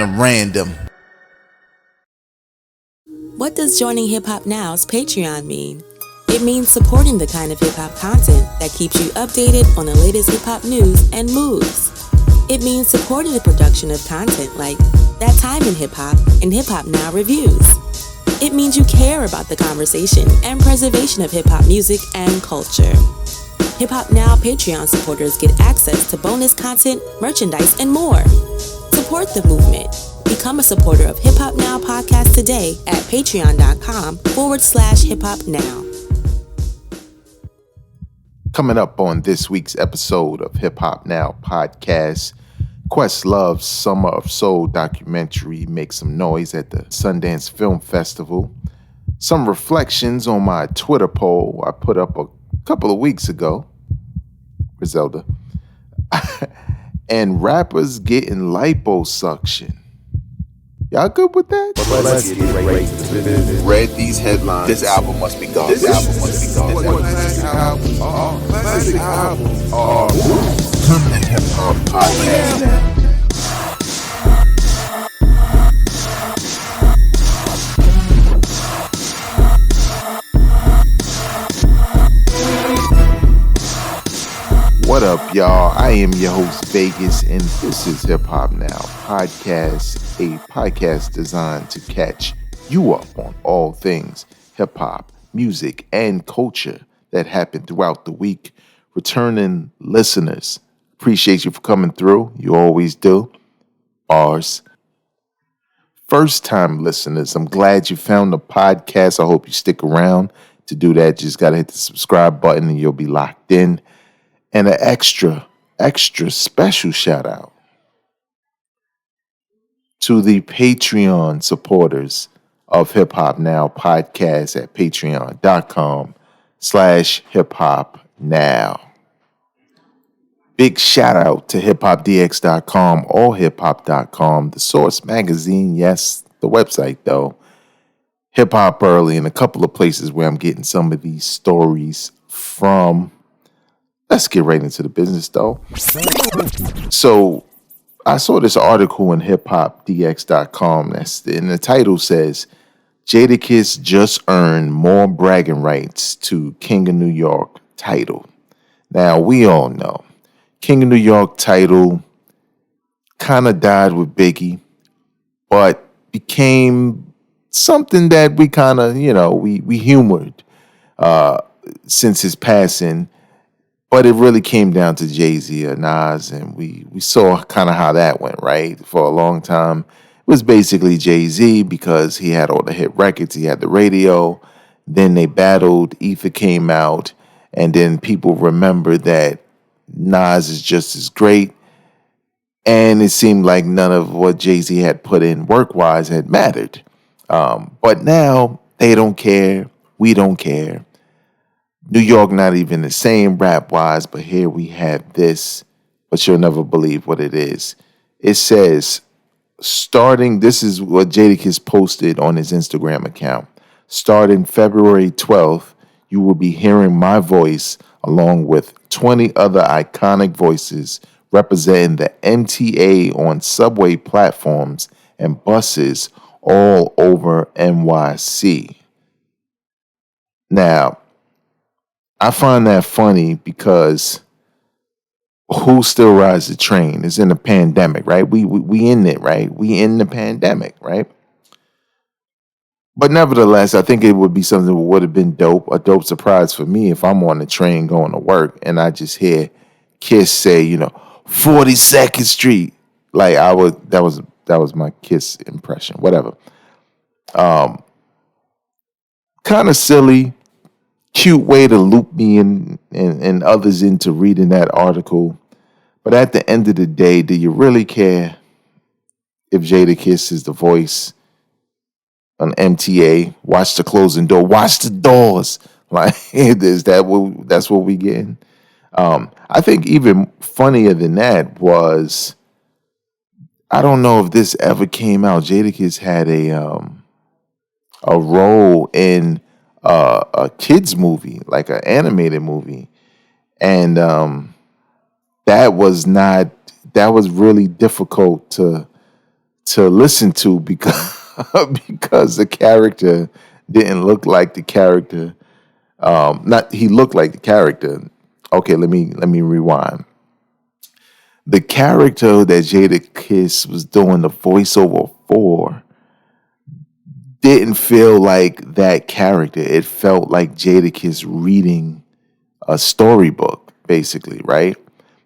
of random. What does joining Hip Hop Now's Patreon mean? It means supporting the kind of hip-hop content that keeps you updated on the latest hip-hop news and moves. It means supporting the production of content like That Time in Hip Hop and Hip Hop Now Reviews. It means you care about the conversation and preservation of hip-hop music and culture. Hip Hop Now Patreon supporters get access to bonus content, merchandise, and more. Support the movement. Become a supporter of Hip Hop Now podcast today at patreon.com/Hip Hop Now. Coming up on this week's episode of Hip Hop Now podcast, Questlove's Summer of Soul documentary makes some noise at the Sundance Film Festival. Some reflections on my Twitter poll I put up a couple of weeks ago, Griselda, and rappers getting liposuction. Y'all good with that? Let's get right to the business. Read these headlines. This album must be gone. This album must be gone. Classic album. Compton Hip Hop Podcast. What up, y'all? I am your host, Vegas, and this is Hip Hop Now Podcast, a podcast designed to catch you up on all things hip hop, music, and culture that happened throughout the week. Returning listeners, appreciate you for coming through. You always do. Bars. First-time listeners, I'm glad you found the podcast. I hope you stick around. To do that, just got to hit the subscribe button and you'll be locked in. And an extra special shout out to the Patreon supporters of Hip Hop Now podcast at patreon.com/Hip Hop Now. Big shout out to hiphopdx.com or hiphop.com, the Source magazine. Yes, the website though. Hip Hop Early, and a couple of places where I'm getting some of these stories from. Let's get right into the business, though. So I saw this article in hiphopdx.com, and the title says, Jadakiss just earned more bragging rights to King of New York title. Now, we all know, King of New York title kind of died with Biggie, but became something that we kind of, we humored since his passing. But it really came down to Jay-Z or Nas, and we saw kind of how that went, right? For a long time, it was basically Jay-Z because he had all the hit records, he had the radio. Then they battled, Ether came out, and then people remember that Nas is just as great. And it seemed like none of what Jay-Z had put in work-wise had mattered. But now they don't care, we don't care. New York not even the same rap-wise, but here we have this, but you'll never believe what it is. It says, this is what Jadakiss posted on his Instagram account. Starting February 12th, you will be hearing my voice along with 20 other iconic voices representing the MTA on subway platforms and buses all over NYC. Now, I find that funny because who still rides the train? It's in a pandemic, right? We in it, right? We in the pandemic, right? But nevertheless, I think it would be something that would have been a dope surprise for me if I'm on the train going to work and I just hear Kiss say, 42nd Street. Like that was my Kiss impression, whatever. Kind of silly. Cute way to loop me and others into reading that article. But at the end of the day, do you really care if Jadakiss is the voice on MTA? Watch the closing door. Watch the doors. Like, that's what we getting? I think even funnier than that was, I don't know if this ever came out. Jadakiss had a role in a kids movie, like an animated movie, and that was really difficult to to listen to because because the character didn't look like the character. Not he looked like the character. Okay, let me rewind. The character that Jadakiss was doing the voiceover for didn't feel like that character. It felt like Jadakiss reading a storybook, basically, right?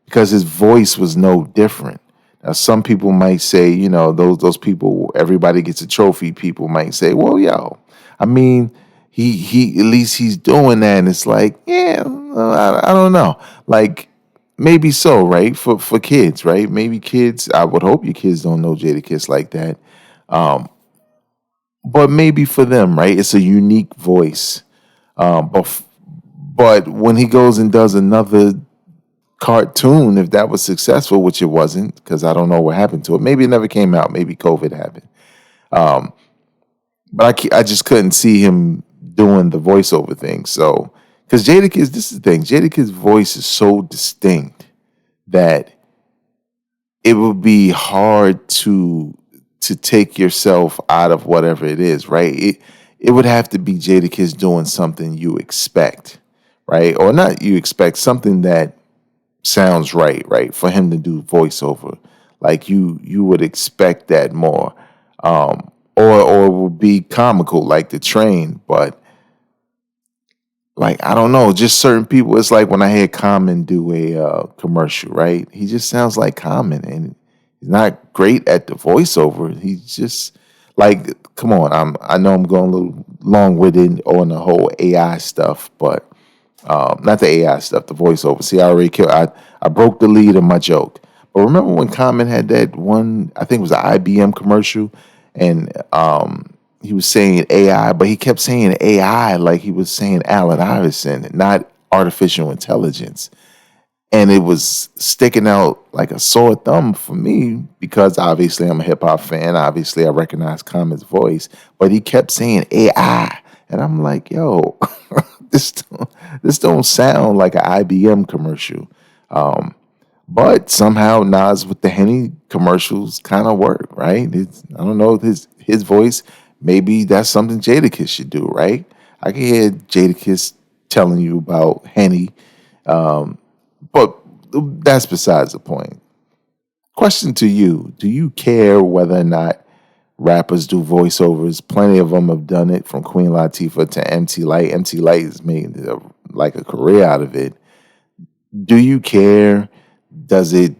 Because his voice was no different. Now, some people might say, those people, everybody gets a trophy. People might say, well, I mean, he at least he's doing that, and it's like, yeah, I don't know, like maybe so, right? For kids, right? Maybe kids. I would hope your kids don't know Jadakiss like that, but maybe for them, right? It's a unique voice, but when he goes and does another cartoon, if that was successful, which it wasn't, because I don't know what happened to it. Maybe it never came out. Maybe COVID happened. But I just couldn't see him doing the voiceover thing. So, because Jadakiss, this is the thing, Jadakiss' voice is so distinct that it would be hard to take yourself out of whatever it is, right? It would have to be Jadakiss doing something you expect, right? Or not you expect, something that sounds right, for him to do voiceover. Like you would expect that more. Or would be comical like The Train, but like I don't know, just certain people. It's like when I hear Common do a commercial, right? He just sounds like Common, and he's not great at the voiceover. He's just like, come on, I know I'm going a little long winded on the whole AI stuff, but not the AI stuff, the voiceover. See, I already killed. I broke the lead of my joke. But remember when Common had that one? I think it was an IBM commercial, and he was saying AI, but he kept saying AI like he was saying Allen Iverson, not artificial intelligence. And it was sticking out like a sore thumb for me because obviously I'm a hip hop fan. Obviously, I recognize Common's voice, but he kept saying AI, and I'm like, yo, this don't sound like an IBM commercial. But somehow Nas with the Henny commercials kind of work, right? I don't know, his voice. Maybe that's something Jadakiss should do, right? I can hear Jadakiss telling you about Henny, but that's besides the point. Question to you: do you care whether or not rappers do voiceovers? Plenty of them have done it, from Queen Latifah to MC Lyte. MC Lyte has made like a career out of it. Do you care? Does it,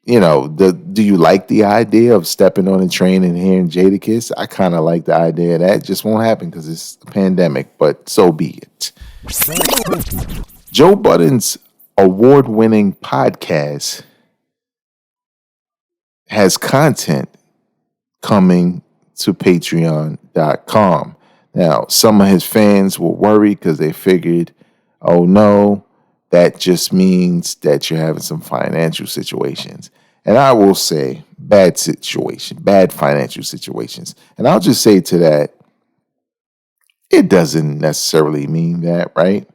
do you like the idea of stepping on a train and hearing Jadakiss? I kind of like the idea of that. It just won't happen because it's a pandemic, but so be it. Joe Budden's award-winning podcast has content coming to patreon.com. Now, some of his fans were worried because they figured, oh no, that just means that you're having some financial situations. And I will say bad financial situations. And I'll just say to that, it doesn't necessarily mean that, right?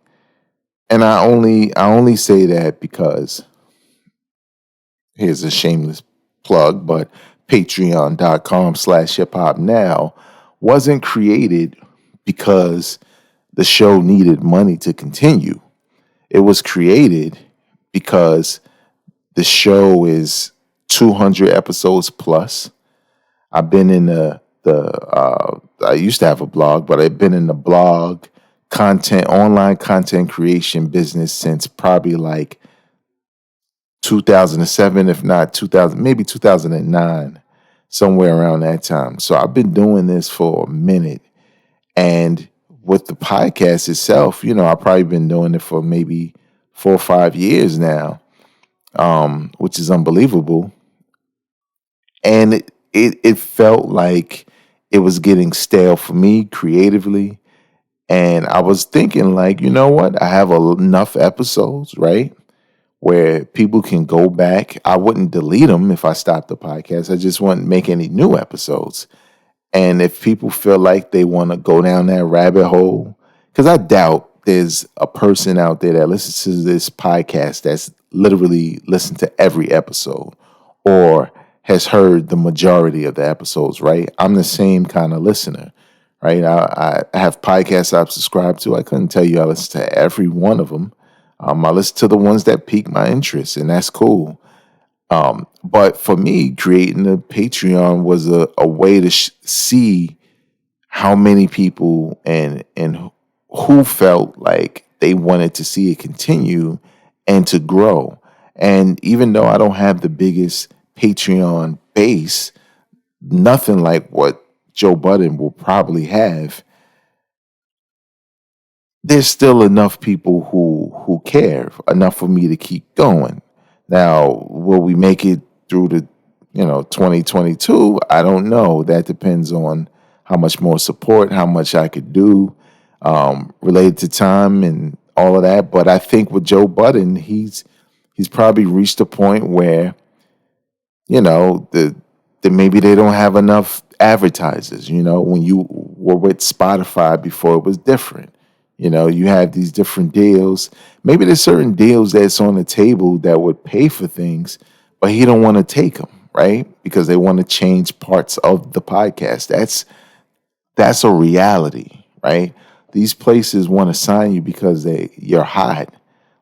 And I only say that because, here's a shameless plug, but patreon.com/hiphopnow wasn't created because the show needed money to continue. It was created because the show is 200 episodes plus. I've been in I used to have a blog, but I've been in the blog online content creation business since probably like 2007, if not 2000, maybe 2009, somewhere around that time. So I've been doing this for a minute. And with the podcast itself, I've probably been doing it for maybe 4 or 5 years now, which is unbelievable. And it felt like it was getting stale for me creatively. And I was thinking, like, you know what? I have enough episodes, right, where people can go back. I wouldn't delete them if I stopped the podcast. I just wouldn't make any new episodes. And if people feel like they want to go down that rabbit hole, because I doubt there's a person out there that listens to this podcast that's literally listened to every episode or has heard the majority of the episodes, right? I'm the same kind of listener, right? I have podcasts I've subscribed to. I couldn't tell you I listen to every one of them. I listen to the ones that pique my interest, and that's cool. But for me, creating a Patreon was a way to see how many people and who felt like they wanted to see it continue and to grow. And even though I don't have the biggest Patreon base, nothing like what Joe Budden will probably have, there's still enough people who care, enough for me to keep going. Now, will we make it through the 2022? I don't know. That depends on how much more support, how much I could do related to time and all of that. But I think with Joe Budden, he's probably reached a point where maybe they don't have enough advertisers. When you were with Spotify before, it was different. You have these different deals. Maybe there's certain deals that's on the table that would pay for things, but he don't want to take them, right? Because they want to change parts of the podcast. That's a reality, right? These places want to sign you because you're hot,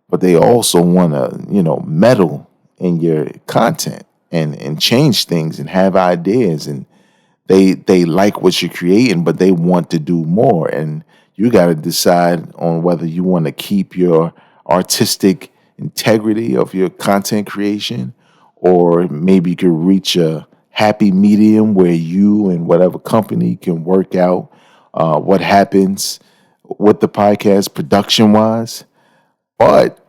but they also want to, meddle in your content and change things and have ideas, and they like what you're creating, but they want to do more. And you got to decide on whether you want to keep your artistic integrity of your content creation, or maybe you could reach a happy medium where you and whatever company can work out what happens with the podcast production wise. But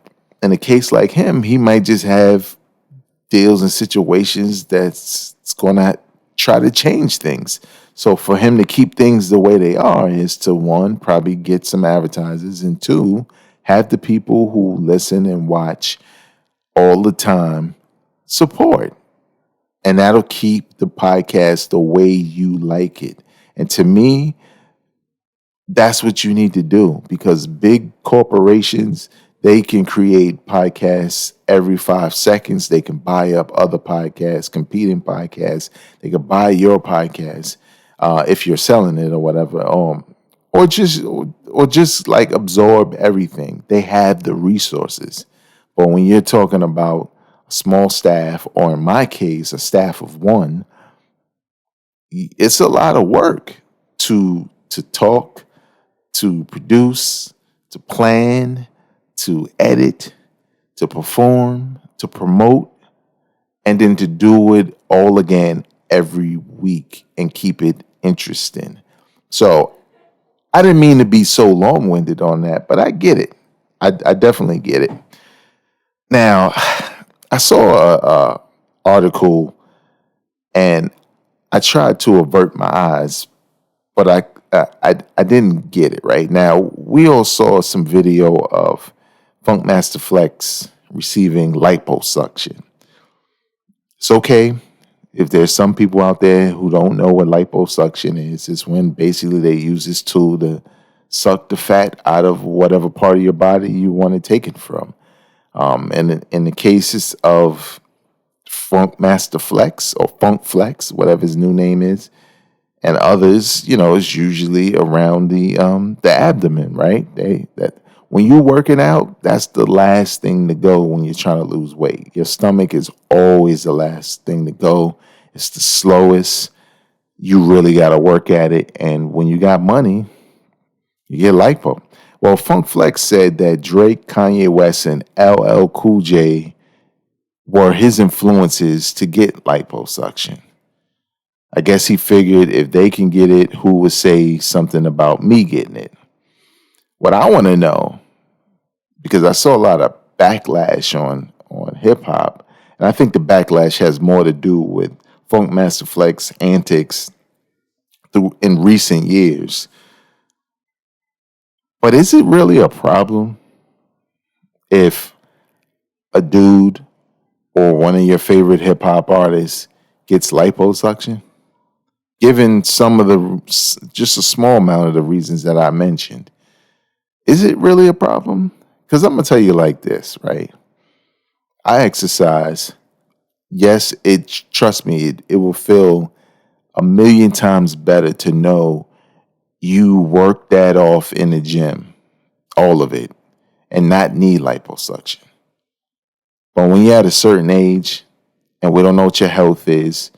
in a case like him, he might just have deals and situations that's going to try to change things. So for him to keep things the way they are is to, one, probably get some advertisers, and two, have the people who listen and watch all the time support. And that'll keep the podcast the way you like it. And to me, that's what you need to do, because big corporations, they can create podcasts every 5 seconds. They can buy up other podcasts, competing podcasts. They can buy your podcast if you're selling it or whatever, or just like absorb everything. They have the resources. But when you're talking about a small staff, or in my case, a staff of one, it's a lot of work to talk, to produce, to plan, to edit, to perform, to promote, and then to do it all again every week and keep it interesting. So I didn't mean to be so long-winded on that, but I get it. I definitely get it. Now, I saw a article, and I tried to avert my eyes, but I didn't get it right. Now, we all saw some video of Funkmaster Flex receiving liposuction. It's okay if there's some people out there who don't know what liposuction is. It's when basically they use this tool to suck the fat out of whatever part of your body you want it taken from. And in the cases of Funkmaster Flex or Funk Flex, whatever his new name is, and others, it's usually around the abdomen, right? When you're working out, that's the last thing to go when you're trying to lose weight. Your stomach is always the last thing to go. It's the slowest. You really got to work at it. And when you got money, you get lipo. Well, Funk Flex said that Drake, Kanye West, and LL Cool J were his influences to get liposuction. I guess he figured if they can get it, who would say something about me getting it? What I want to know, because I saw a lot of backlash on hip hop, and I think the backlash has more to do with Funkmaster Flex antics in recent years. But is it really a problem if a dude or one of your favorite hip hop artists gets liposuction? Given just a small amount of the reasons that I mentioned, is it really a problem? Because I'm going to tell you like this, right? I exercise yes, trust me, it will feel a million times better to know you work that off in the gym, all of it, and not need liposuction. But when you're at a certain age and we don't know what your health is,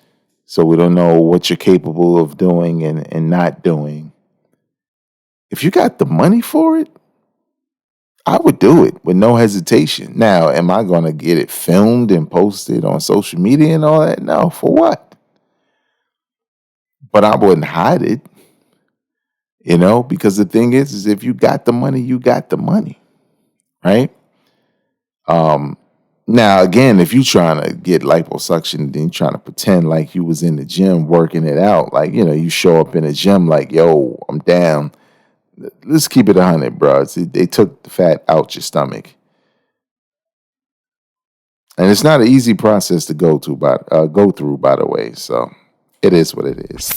so we don't know what you're capable of doing and not doing, if you got the money for it, I would do it with no hesitation. Now, am I going to get it filmed and posted on social media and all that? No, for what? But I wouldn't hide it, because the thing is if you got the money, you got the money, right? Now, again, if you trying to get liposuction, then you trying to pretend like you was in the gym working it out, like, you show up in the gym like, yo, I'm down. Let's keep it 100, bro. They took the fat out your stomach. And it's not an easy process to go through, by the way. So it is what it is.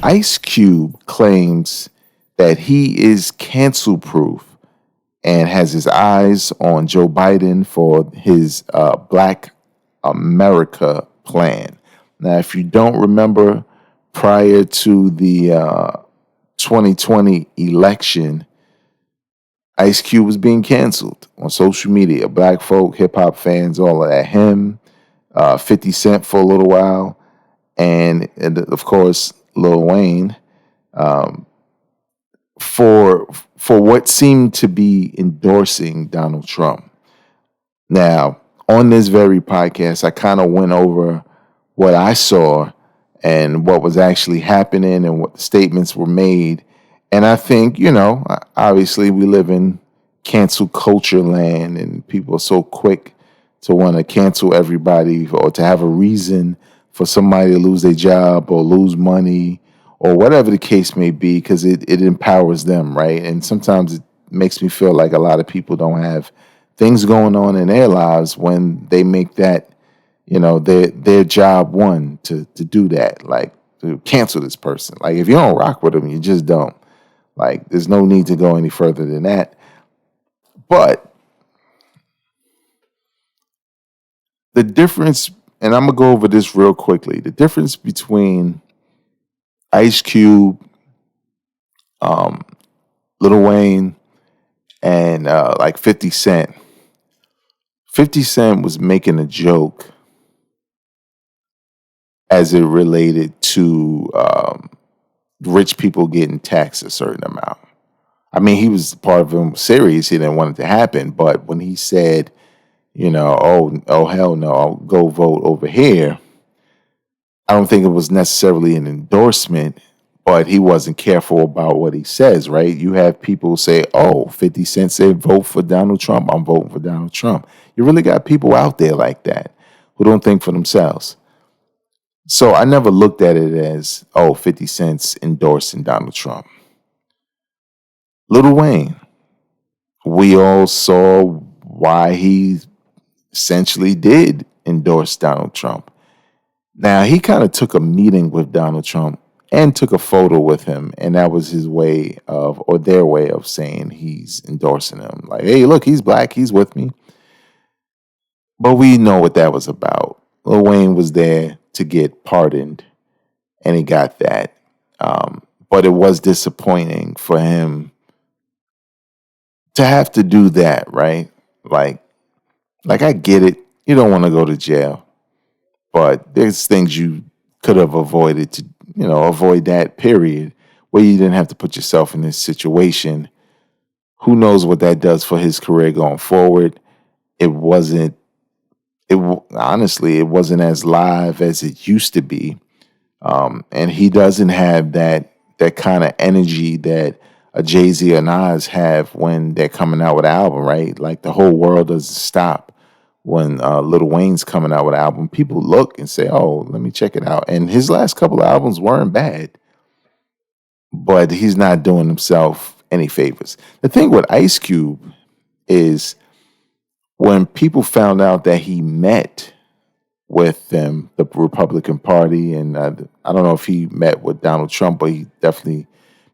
Ice Cube claims that he is cancel proof and has his eyes on Joe Biden for his Black America plan. Now, if you don't remember, prior to the 2020 election, Ice Cube was being canceled on social media. Black folk, hip hop fans, all of that. Him, 50 Cent for a little while, and of course Lil Wayne, for what seemed to be endorsing Donald Trump. Now, on this very podcast, I kind of went over what I saw and what was actually happening and what the statements were made. And I think, obviously we live in cancel culture land and people are so quick to want to cancel everybody or to have a reason for somebody to lose their job or lose money or whatever the case may be, because it empowers them, right? And sometimes it makes me feel like a lot of people don't have things going on in their lives when they make that, their job one to do that, like to cancel this person. Like if you don't rock with them, you just don't. Like there's no need to go any further than that. But the difference, and I'm going to go over this real quickly, the difference between Ice Cube, Lil Wayne, and like 50 Cent. 50 Cent was making a joke as it related to rich people getting taxed a certain amount. I mean, he was part of a series. He didn't want it to happen. But when he said, oh, hell no, I'll go vote over here, I don't think it was necessarily an endorsement, but he wasn't careful about what he says, right? You have people say, oh, 50 Cent said vote for Donald Trump, I'm voting for Donald Trump. You really got people out there like that who don't think for themselves. So I never looked at it as, 50 Cent's endorsing Donald Trump. Lil Wayne, we all saw why he essentially did endorse Donald Trump. Now, he kind of took a meeting with Donald Trump and took a photo with him, and that was his way of, or their way of saying he's endorsing him. Like, hey, look, he's black, he's with me. But we know what that was about. Lil Wayne was there to get pardoned, and he got that. But it was disappointing for him to have to do that, right? Like I get it. You don't want to go to jail, but there's things you could have avoided to, avoid that period where you didn't have to put yourself in this situation. Who knows what that does for his career going forward? Honestly, it wasn't as live as it used to be. And he doesn't have that kind of energy that a Jay-Z or Nas have when they're coming out with an album, right? Like the whole world doesn't stop when Lil Wayne's coming out with an album. People look and say, oh, let me check it out. And his last couple of albums weren't bad, but he's not doing himself any favors. The thing with Ice Cube is when people found out that he met with them, the Republican Party, and I don't know if he met with Donald Trump, but he definitely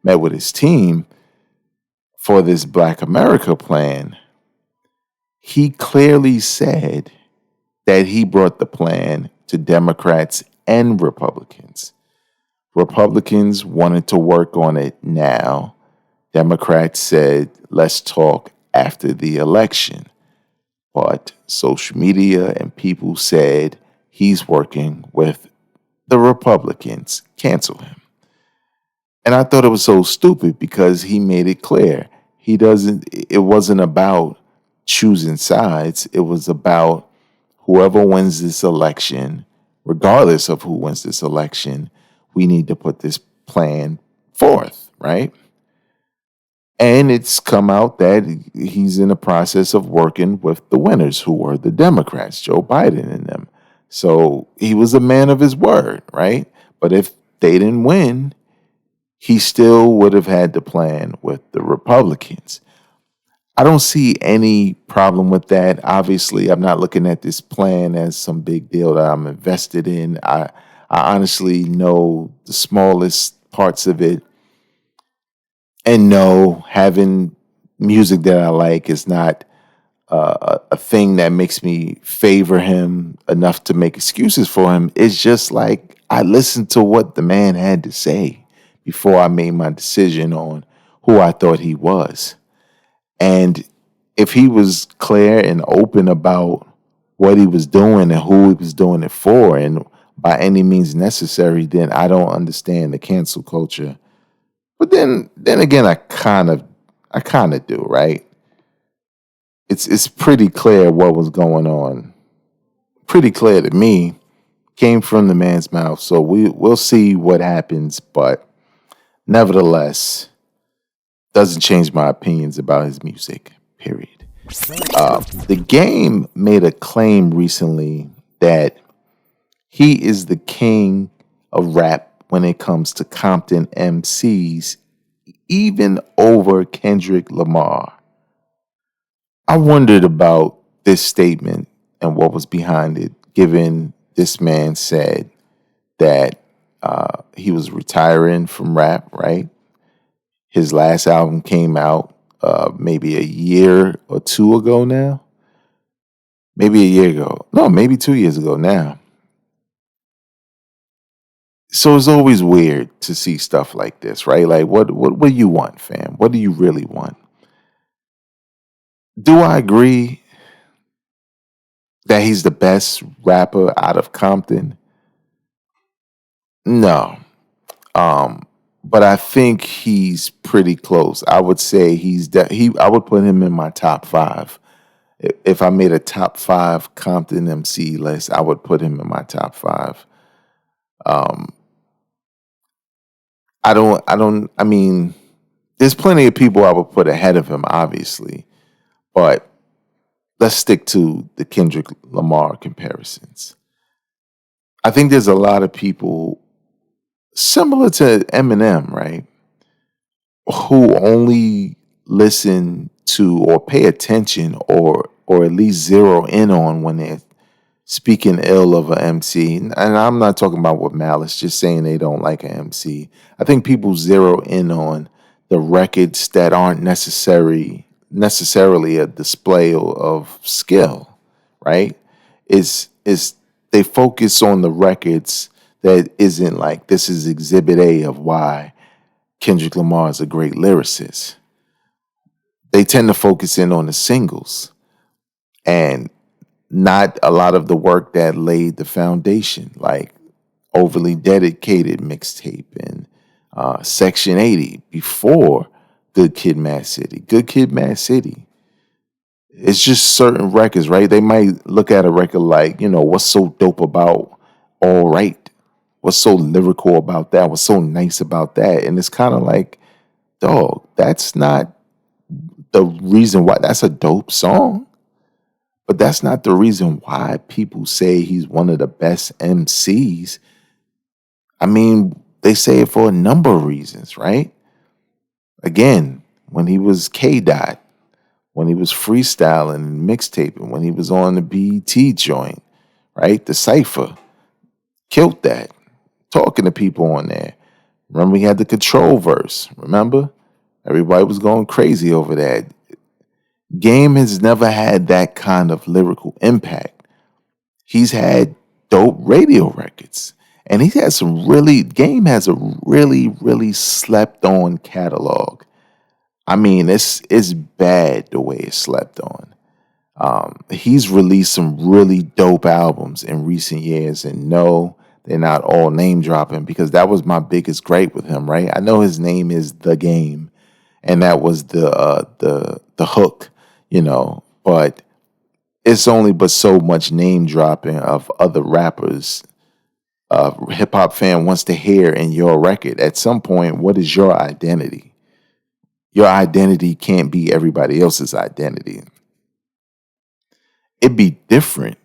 met with his team for this Black America plan, he clearly said that he brought the plan to Democrats and Republicans. Republicans wanted to work on it now. Democrats said, let's talk after the election. But social media and people said he's working with the Republicans. Cancel him. And I thought it was so stupid because he made it clear. It wasn't about choosing sides. It was about whoever wins this election, regardless of who wins this election, we need to put this plan forth, right? And it's come out that he's in the process of working with the winners, who were the Democrats, Joe Biden and them. So he was a man of his word, right? But if they didn't win, he still would have had the plan with the Republicans. I don't see any problem with that. Obviously, I'm not looking at this plan as some big deal that I'm invested in. I honestly know the smallest parts of it. And no, having music that I like is not a thing that makes me favor him enough to make excuses for him. It's just like I listened to what the man had to say before I made my decision on who I thought he was. And if he was clear and open about what he was doing and who he was doing it for, and by any means necessary, then I don't understand the cancel culture. But then again, I kind of do, right? It's pretty clear what was going on. Pretty clear to me. Came from the man's mouth. So we'll see what happens, but nevertheless, doesn't change my opinions about his music, period. The Game made a claim recently that he is the king of rap when it comes to Compton MCs, even over Kendrick Lamar. I wondered about this statement and what was behind it, given this man said that he was retiring from rap, right? His last album came out maybe a year or two ago now. Maybe a year ago. No, maybe 2 years ago now. So it's always weird to see stuff like this, right? Like, what do you want, fam? What do you really want? Do I agree that he's the best rapper out of Compton? No. But I think he's pretty close. I would say I would put him in my top 5. If I made a top 5 Compton MC list, I would put him in my top 5. I mean, there's plenty of people I would put ahead of him, obviously, but let's stick to the Kendrick Lamar comparisons. I think there's a lot of people similar to Eminem, right, who only listen to or pay attention or at least zero in on when they're speaking ill of an MC. And I'm not talking about with malice, just saying they don't like an MC. I think people zero in on the records that aren't necessarily a display of skill, right? Is they focus on the records that isn't like, this is exhibit A of why Kendrick Lamar is a great lyricist. They tend to focus in on the singles and not a lot of the work that laid the foundation, like Overly Dedicated mixtape and Section 80 before Good Kid, Mad City. Good Kid, Mad City. It's just certain records, right? They might look at a record like, what's so dope about All Right? What's so lyrical about that? What's so nice about that? And it's kind of like, dog, that's not the reason why. That's a dope song, but that's not the reason why people say he's one of the best MCs. I mean, they say it for a number of reasons, right? Again, when he was K-Dot, when he was freestyling and mixtaping, when he was on the BET joint, right? The Cypher, killed that. Talking to people on there. Remember, he had the Control verse, remember? Everybody was going crazy over that. Game has never had that kind of lyrical impact. He's had dope radio records. And he has some really, Game has a really, really slept on catalog. I mean, it's bad the way it's slept on. He's released some really dope albums in recent years, and no, they're not all name dropping, because that was my biggest gripe with him, right? I know his name is The Game, and that was the hook, but it's only but so much name dropping of other rappers a hip hop fan wants to hear in your record. At some point, what is your identity? Your identity can't be everybody else's identity. It'd be different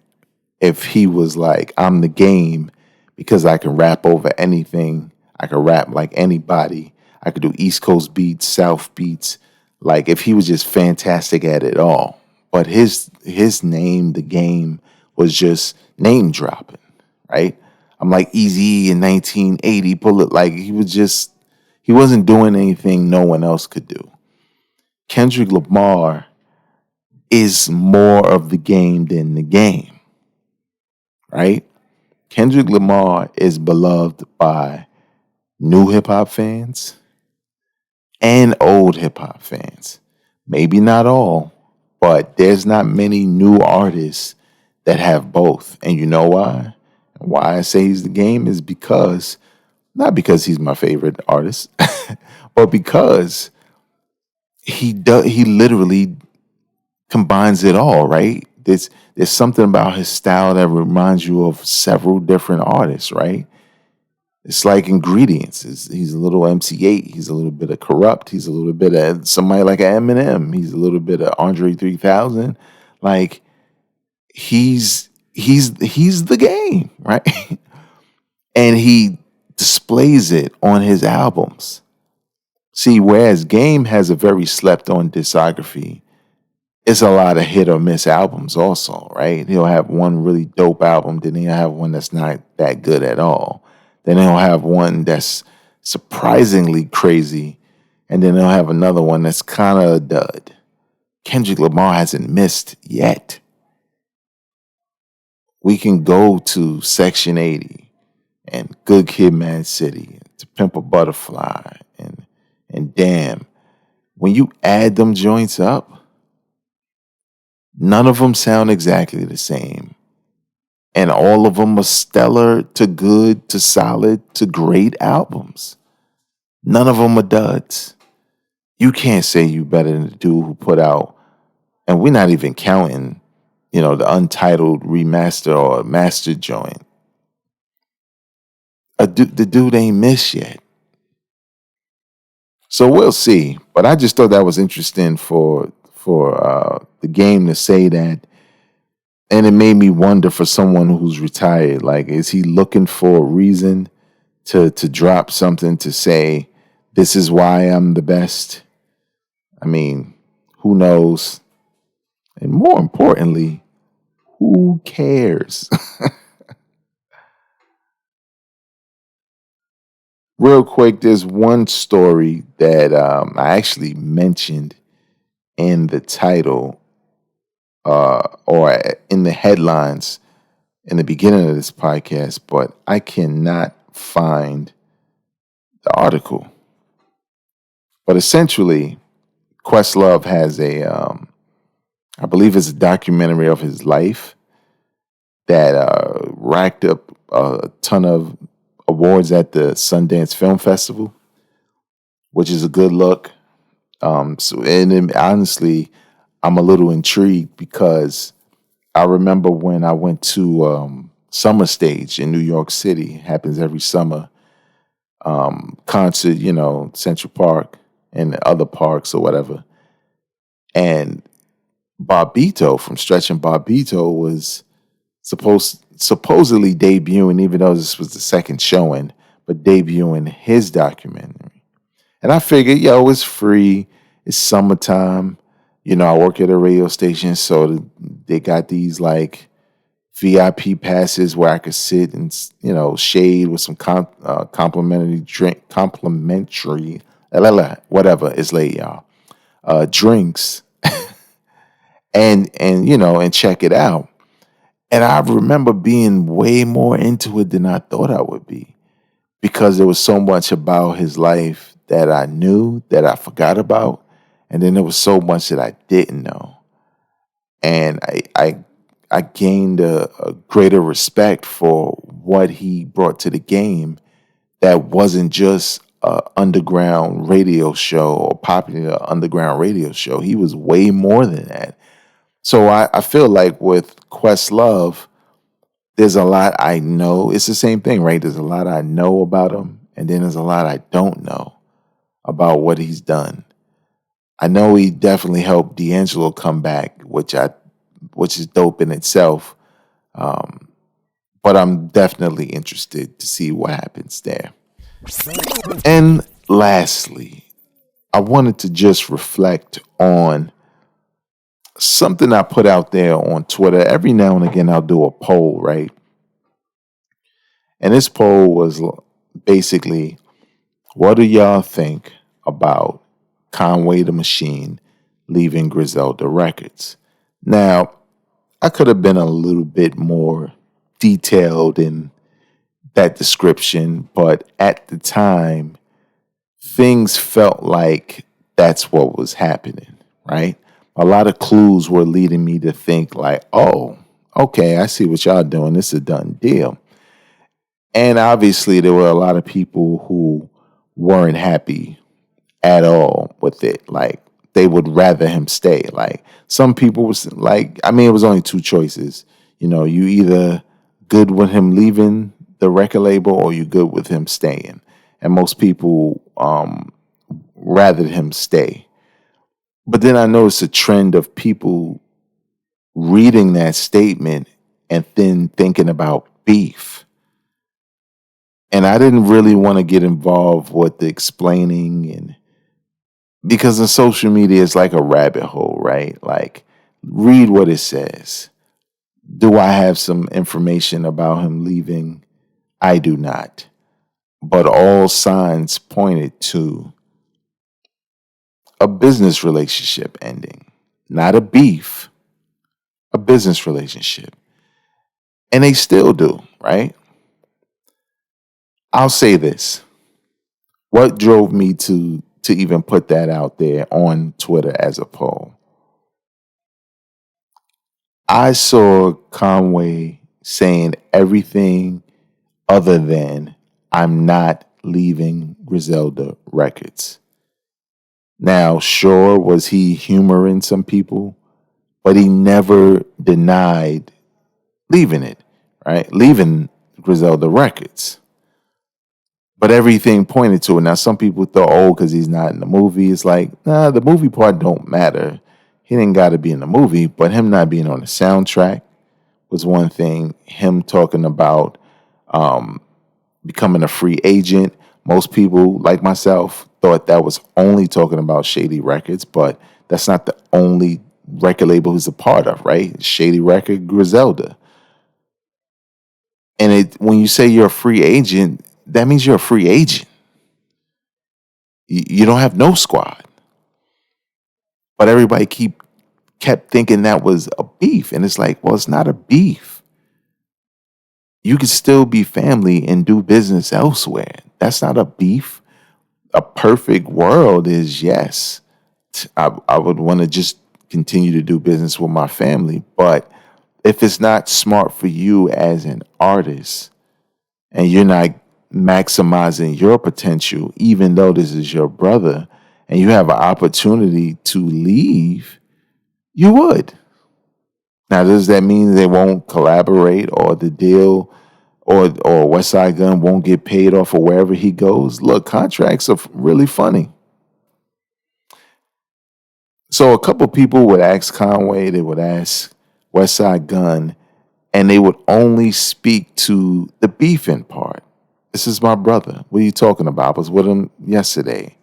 if he was like, I'm The Game because I can rap over anything. I can rap like anybody. I could do East Coast beats, South beats. Like if he was just fantastic at it all. But his name, The Game, was just name dropping, right? I'm like Eazy in 1980, Bullet. Like he wasn't doing anything no one else could do. Kendrick Lamar is more of The Game than The Game, right? Kendrick Lamar is beloved by new hip hop fans and old hip hop fans. Maybe not all, but there's not many new artists that have both. And you know why? Why I say he's The Game is because, not because he's my favorite artist, but because he literally combines it all, right? There's something about his style that reminds you of several different artists, right? It's like ingredients. He's a little MC8. He's a little bit of Corrupt. He's a little bit of somebody like Eminem. He's a little bit of Andre 3000. Like he's The Game, right? And he displays it on his albums. See, whereas Game has a very slept on discography, it's a lot of hit or miss albums also, right? He'll have one really dope album, then he'll have one that's not that good at all. Then he'll have one that's surprisingly crazy, and then he'll have another one that's kind of a dud. Kendrick Lamar hasn't missed yet. We can go to Section 80 and Good Kid, Mad City, To Pimp a Butterfly, and Damn. When you add them joints up, none of them sound exactly the same. And all of them are stellar to good to solid to great albums. None of them are duds. You can't say you better than the dude who put out, and we're not even counting, the untitled remaster or master joint. The dude ain't missed yet. So we'll see. But I just thought that was interesting for The Game to say that. And it made me wonder, for someone who's retired, like, is he looking for a reason to drop something to say, this is why I'm the best? I mean, who knows? And more importantly, who cares? Real quick, there's one story that I actually mentioned in the title or in the headlines in the beginning of this podcast, but I cannot find the article. But essentially, Questlove has I believe it's a documentary of his life that racked up a ton of awards at the Sundance Film Festival, which is a good look. Honestly, I'm a little intrigued because I remember when I went to Summer Stage in New York City. It happens every summer. Concert, Central Park and other parks or whatever. And Barbito from Stretch and Barbito was supposedly debuting, even though this was the second showing, but debuting his documentary. And I figured, it's free. It's summertime. I work at a radio station, so they got these like VIP passes where I could sit and, shade with some complimentary drink, whatever. It's late, y'all. Drinks and check it out. And I remember being way more into it than I thought I would be, because there was so much about his life that I knew that I forgot about. And then there was so much that I didn't know. And I gained a greater respect for what he brought to the game that wasn't just a underground radio show or popular underground radio show. He was way more than that. So I feel like with Questlove, there's a lot I know. It's the same thing, right? There's a lot I know about him, and then there's a lot I don't know about what he's done. I know he definitely helped D'Angelo come back, which is dope in itself. But I'm definitely interested to see what happens there. And lastly, I wanted to just reflect on something I put out there on Twitter. Every now and again, I'll do a poll, right? And this poll was basically, what do y'all think about Conway the Machine leaving Griselda Records? Now, I could have been a little bit more detailed in that description, but at the time, things felt like that's what was happening, right? A lot of clues were leading me to think like, oh, okay, I see what y'all doing. This is a done deal. And obviously there were a lot of people who weren't happy at all with it. Like, they would rather him stay. Like, some people was like, I mean, it was only two choices. You know, you either good with him leaving the record label or you good with him staying. And most people rather him stay. But then I noticed a trend of people reading that statement and then thinking about beef. And I didn't really want to get involved with the explaining, and because in social media it's like a rabbit hole, right? Like, read what it says. Do I have some information about him leaving? I do not. But all signs pointed to a business relationship ending, not a beef, a business relationship. And they still do, right? I'll say this. What drove me to even put that out there on Twitter as a poll? I saw Conway saying everything other than I'm not leaving Griselda Records. Now, sure, was he humoring some people, but he never denied leaving it, right? Leaving Griselda Records. But everything pointed to it. Now, some people thought, oh, because he's not in the movie. It's like, nah, the movie part don't matter. He didn't got to be in the movie, but him not being on the soundtrack was one thing. Him talking about becoming a free agent. Most people, like myself, thought that was only talking about Shady Records, but that's not the only record label he's a part of, right? Shady Record, Griselda. And when you say you're a free agent, that means you're a free agent. You don't have no squad. But everybody kept thinking that was a beef. And it's like, well, it's not a beef. You can still be family and do business elsewhere. That's not a beef. A perfect world is, yes, I would want to just continue to do business with my family. But if it's not smart for you as an artist and you're not maximizing your potential, even though this is your brother, and you have an opportunity to leave, you would. Now, does that mean they won't collaborate, or the deal or Westside Gunn won't get paid off or wherever he goes? Look, contracts are really funny. So a couple people would ask Conway, they would ask Westside Gunn, and they would only speak to the beefing part. This is my brother. What are you talking about? I was with him yesterday.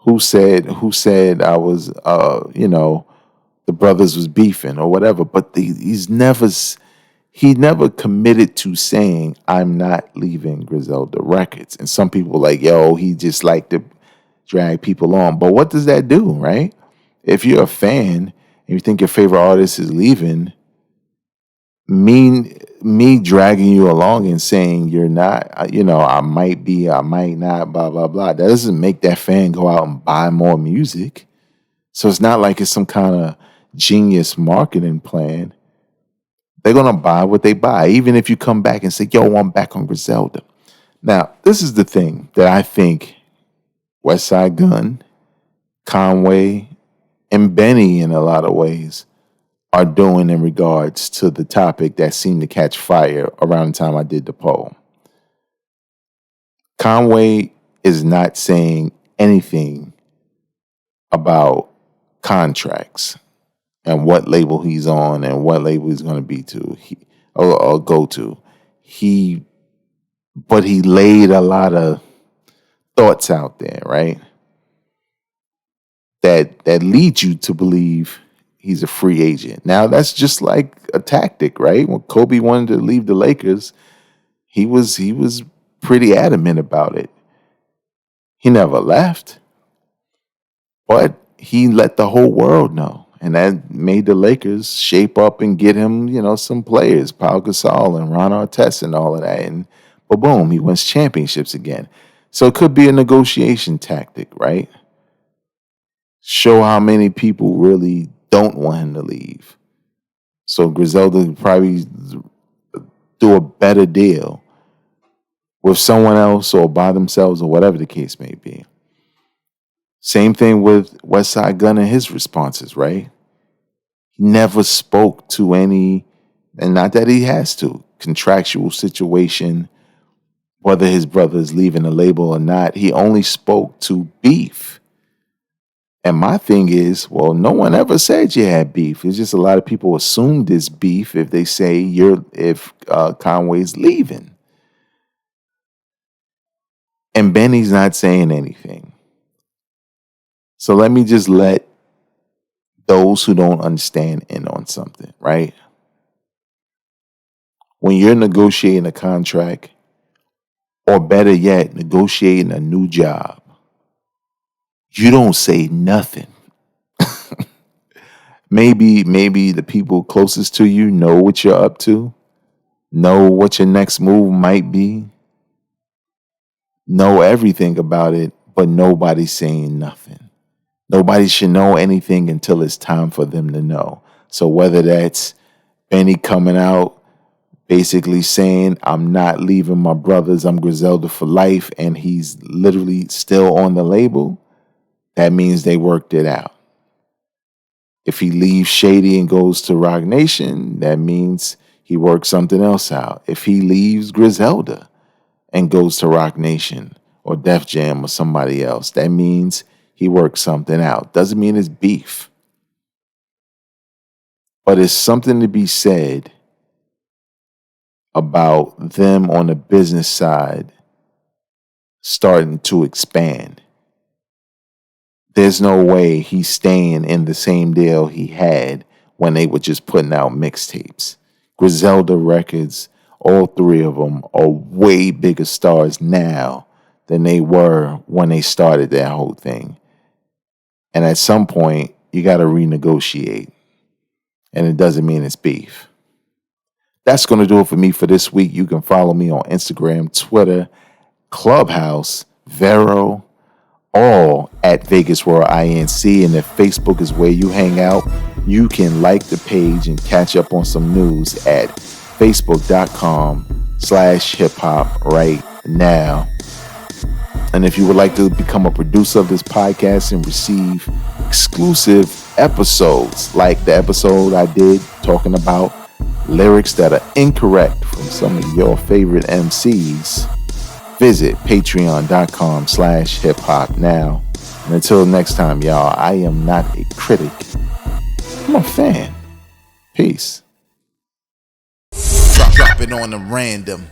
Who said I was, the brothers was beefing or whatever? But he never committed to saying, I'm not leaving Griselda Records. And some people were like, yo, he just like to drag people on. But what does that do, right? If you're a fan and you think your favorite artist is leaving, me dragging you along and saying you're not, I might be, I might not, blah, blah, blah. That doesn't make that fan go out and buy more music. So it's not like it's some kind of genius marketing plan. They're going to buy what they buy, even if you come back and say, yo, I'm back on Griselda. Now, this is the thing that I think Westside Gunn, Conway, and Benny in a lot of ways are doing in regards to the topic that seemed to catch fire around the time I did the poll. Conway is not saying anything about contracts and what label he's on and what label he's going to be to or go to. But he laid a lot of thoughts out there, right? That lead you to believe he's a free agent. Now, that's just like a tactic, right? When Kobe wanted to leave the Lakers, he was pretty adamant about it. He never left, but he let the whole world know. And that made the Lakers shape up and get him, some players, Pau Gasol and Ron Artest and all of that. And boom, he wins championships again. So it could be a negotiation tactic, right? Show how many people really don't want him to leave. So Griselda would probably do a better deal with someone else or by themselves or whatever the case may be. Same thing with Westside Gunn and his responses, right? He never spoke to any, and not that he has to, contractual situation, whether his brother is leaving the label or not. He only spoke to beef. And my thing is, well, no one ever said you had beef. It's just a lot of people assume this beef if they say if Conway's leaving. And Benny's not saying anything. So let me just let those who don't understand in on something, right? When you're negotiating a contract, or better yet, negotiating a new job, you don't say nothing. Maybe the people closest to you know what you're up to, know what your next move might be, know everything about it, but nobody's saying nothing. Nobody should know anything until it's time for them to know. So whether that's Benny coming out basically saying, I'm not leaving my brothers, I'm Griselda for life, and he's literally still on the label, that means they worked it out. If he leaves Shady and goes to Roc Nation, that means he worked something else out. If he leaves Griselda and goes to Roc Nation or Def Jam or somebody else, that means he worked something out. Doesn't mean it's beef. But it's something to be said about them on the business side starting to expand. There's no way he's staying in the same deal he had when they were just putting out mixtapes. Griselda Records, all three of them are way bigger stars now than they were when they started that whole thing. And at some point, you got to renegotiate. And it doesn't mean it's beef. That's going to do it for me for this week. You can follow me on Instagram, Twitter, Clubhouse, Vero, all at Vegas World INC. And if Facebook is where you hang out, you can like the page and catch up on some news at facebook.com/hiphop right now. And if you would like to become a producer of this podcast and receive exclusive episodes like the episode I did talking about lyrics that are incorrect from some of your favorite MCs, visit patreon.com/hiphop now. And until next time, y'all, I am not a critic. I'm a fan. Peace. Drop it on the random.